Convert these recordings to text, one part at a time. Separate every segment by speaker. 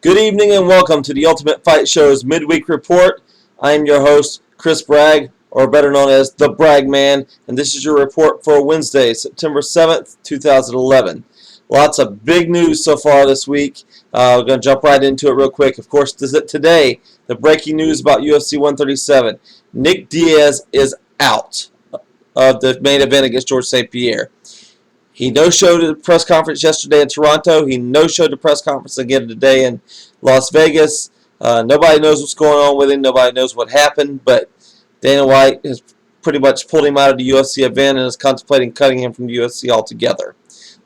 Speaker 1: Good evening and welcome to the Ultimate Fight Show's Midweek Report. I am your host, Chris Bragg, or better known as The Bragg Man, and this is your report for Wednesday, September 7th, 2011. Lots of big news so far this week. We're going to jump right into it real quick. Of course, today, the breaking news about UFC 137. Nick Diaz is out of the main event against George St. Pierre. He no-showed the press conference yesterday in Toronto. He no-showed the press conference again today in Las Vegas. Nobody knows what's going on with him. Nobody knows what happened, but Dana White has pretty much pulled him out of the UFC event and is contemplating cutting him from the UFC altogether.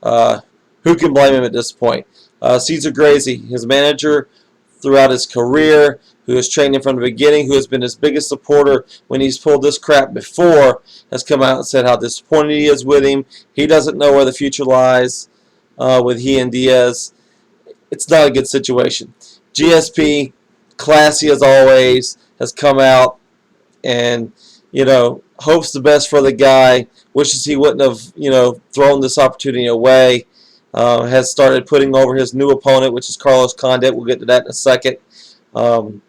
Speaker 1: Who can blame him at this point? Cesar Gracie, his manager throughout his career, who has trained him from the beginning, who has been his biggest supporter when he's pulled this crap before, has come out and said how disappointed he is with him. He doesn't know where the future lies with he and Diaz. It's not a good situation. GSP, classy as always, has come out and, hopes the best for the guy, wishes he wouldn't have, thrown this opportunity away. Has started putting over his new opponent, which is Carlos Condit. We'll get to that in a second. So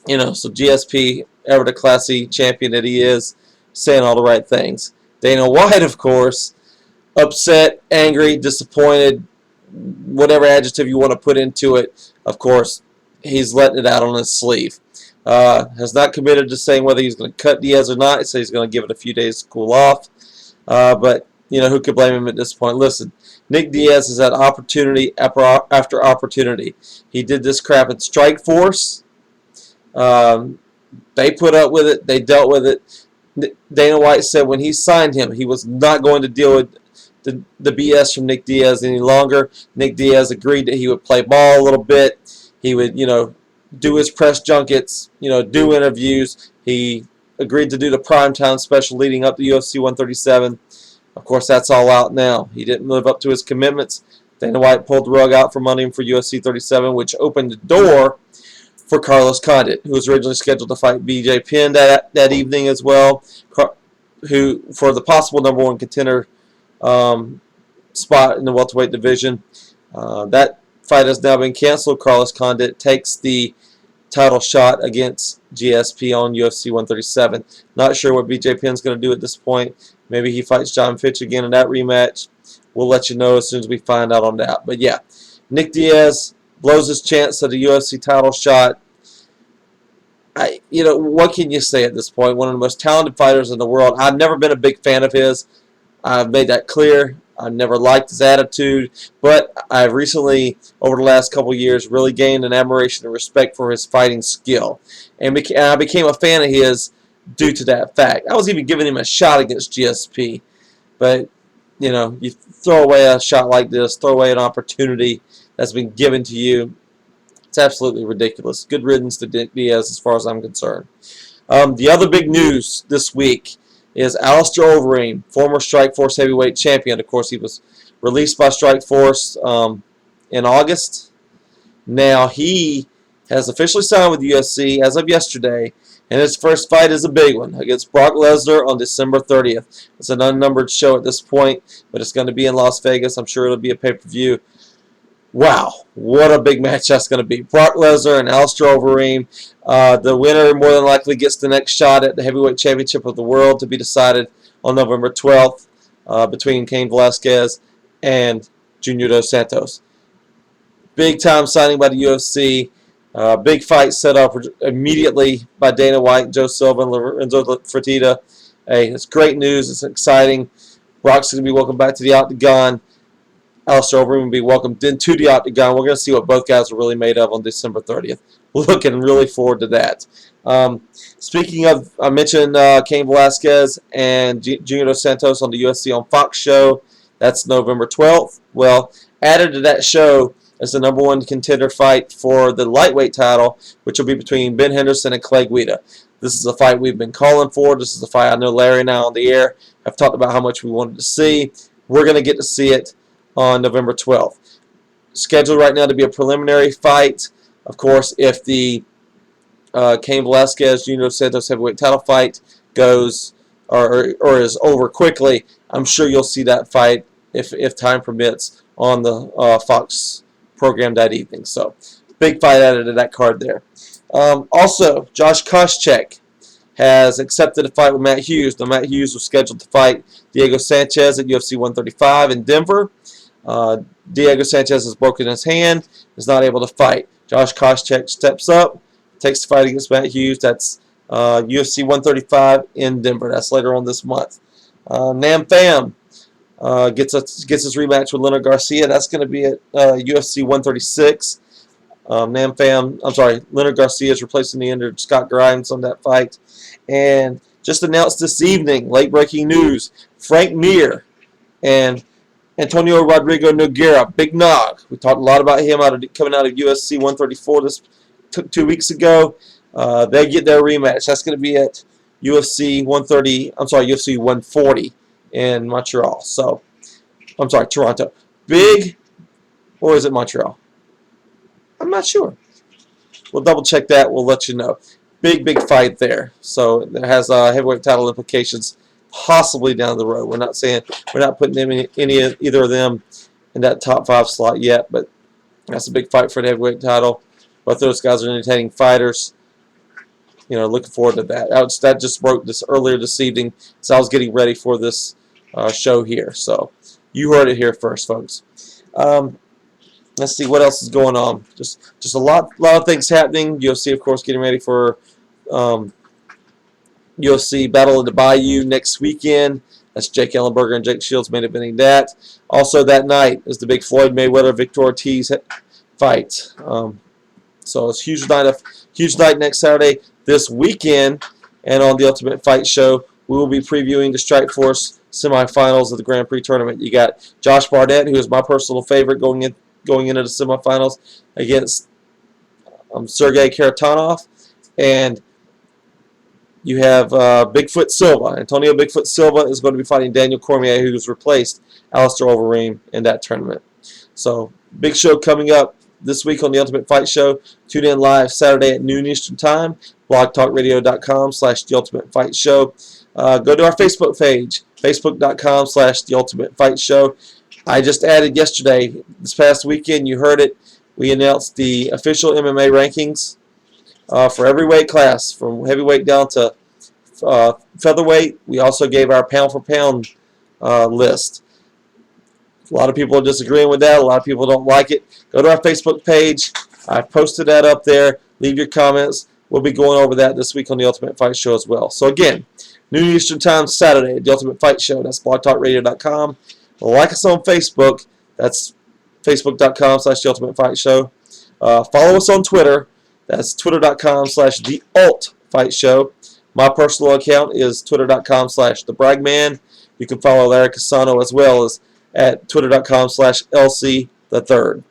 Speaker 1: GSP, ever the classy champion that he is, saying all the right things. Dana White, of course, upset, angry, disappointed, whatever adjective you want to put into it. Of course, he's letting it out on his sleeve. Has not committed to saying whether he's going to cut Diaz or not. He said he's going to give it a few days to cool off. But, who could blame him at this point? Listen, Nick Diaz has had opportunity after opportunity. He did this crap at Strikeforce. They put up with it. They dealt with it. Dana White said when he signed him, he was not going to deal with the BS from Nick Diaz any longer. Nick Diaz agreed that he would play ball a little bit. He would, do his press junkets, do interviews. He agreed to do the primetime special leading up to UFC 137. Of course, that's all out now. He didn't live up to his commitments. Dana White pulled the rug out from under him for UFC 37, which opened the door for Carlos Condit, who was originally scheduled to fight BJ Penn that evening as well, who for the possible number one contender spot in the welterweight division. That fight has now been canceled. Carlos Condit takes the title shot against GSP on UFC 137. Not sure what BJ Penn's going to do at this point. Maybe he fights John Fitch again in that rematch. We'll let you know as soon as we find out on that. But yeah, Nick Diaz blows his chance at a UFC title shot. What can you say at this point? One of the most talented fighters in the world. I've never been a big fan of his. I've made that clear. I've never liked his attitude, but I've recently, over the last couple of years, really gained an admiration and respect for his fighting skill. And I became a fan of his due to that fact. I was even giving him a shot against GSP. But, you throw away a shot like this, throw away an opportunity that's been given to you. It's absolutely ridiculous. Good riddance to Diaz as far as I'm concerned. The other big news this week is Alistair Overeem, former Strikeforce heavyweight champion. Of course, he was released by Strikeforce in August. Now, he has officially signed with the UFC as of yesterday, and his first fight is a big one against Brock Lesnar on December 30th. It's an unnumbered show at this point, but it's going to be in Las Vegas. I'm sure it'll be a pay-per-view. Wow, what a big match that's going to be. Brock Lesnar and Alistair Overeem. The winner more than likely gets the next shot at the heavyweight championship of the world to be decided on November 12th between Cain Velasquez and Junior Dos Santos. Big time signing by the UFC. Big fight set up immediately by Dana White, Joe Silva, and Lorenzo Fertitta. Hey, it's great news. It's exciting. Brock's going to be welcome back to the Octagon. Alistair Overeem will be welcomed into the Octagon. We're going to see what both guys are really made of on December 30th. Looking really forward to that. Speaking of, I mentioned Cain Velasquez and Junior Dos Santos on the UFC on Fox show. That's November 12th. Well, added to that show is the number one contender fight for the lightweight title, which will be between Ben Henderson and Clay Guida. This is a fight we've been calling for. This is a fight I know Larry and I on the air have talked about how much we wanted to see. We're going to get to see it on November 12th. Scheduled right now to be a preliminary fight. Of course, if the Cain Velasquez Junior Dos Santos heavyweight title fight goes or is over quickly, I'm sure you'll see that fight if time permits on the Fox program that evening. So big fight added to that card there. Also, Josh Koscheck has accepted a fight with Matt Hughes. Now, Matt Hughes was scheduled to fight Diego Sanchez at UFC 135 in Denver. Diego Sanchez has broken his hand, is not able to fight. Josh Koscheck steps up, takes the fight against Matt Hughes. That's UFC 135 in Denver. That's later on this month. Nam Pham gets his rematch with Leonard Garcia. That's going to be at UFC 136. Leonard Garcia is replacing the injured Scott Grimes on that fight. And just announced this evening, late breaking news, Frank Mir and Antonio Rodrigo Nogueira, Big Nog. We talked a lot about him coming out of UFC 134 2 weeks ago. They get their rematch. That's going to be at UFC 140 in Montreal. So, Toronto. Big, or is it Montreal? I'm not sure. We'll double check that. We'll let you know. Big fight there. So it has heavyweight title implications possibly down the road. We're not putting them either of them in that top 5 slot yet, but that's a big fight for the heavyweight title. Both those guys are entertaining fighters. Looking forward to that. That just broke this earlier this evening, so I was getting ready for this show here. So you heard it here first, folks. Let's see what else is going on. Just a lot of things happening. UFC, of course, getting ready for UFC Battle of the Bayou next weekend. That's Jake Ellenberger and Jake Shields main eventing that. Also that night is the big Floyd Mayweather-Victor Ortiz fight. So it's a huge night next Saturday. This weekend, and on the Ultimate Fight Show, we will be previewing the Strikeforce semifinals of the Grand Prix tournament. You got Josh Barnett, who is my personal favorite, going into the semifinals against Sergey Kharitonov, and you have Bigfoot Silva. Antonio Bigfoot Silva is going to be fighting Daniel Cormier, who has replaced Alistair Overeem in that tournament. So, big show coming up this week on the Ultimate Fight Show. Tune in live Saturday at noon Eastern Time. blogtalkradio.com/The Ultimate Fight Show. Go to our Facebook page, facebook.com/The Ultimate Fight Show. I just added yesterday, this past weekend, you heard it, we announced the official MMA rankings for every weight class, from heavyweight down to featherweight. We also gave our pound-for-pound list. A lot of people are disagreeing with that. A lot of people don't like it. Go to our Facebook page. I've posted that up there. Leave your comments. We'll be going over that this week on the Ultimate Fight Show as well. So again, noon Eastern Time Saturday, the Ultimate Fight Show. That's blogtalkradio.com. Like us on Facebook. That's facebook.com/The Ultimate Fight Show. Follow us on Twitter. That's twitter.com/The Ult Fight Show. My personal account is twitter.com/The Bragman. You can follow Larry Casano as well as at twitter.com/LC3rd.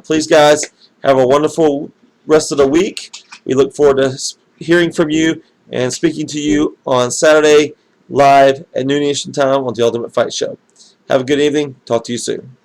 Speaker 1: Please, guys, have a wonderful rest of the week. We look forward to hearing from you and speaking to you on Saturday live at noon Eastern Time on the Ultimate Fight Show. Have a good evening. Talk to you soon.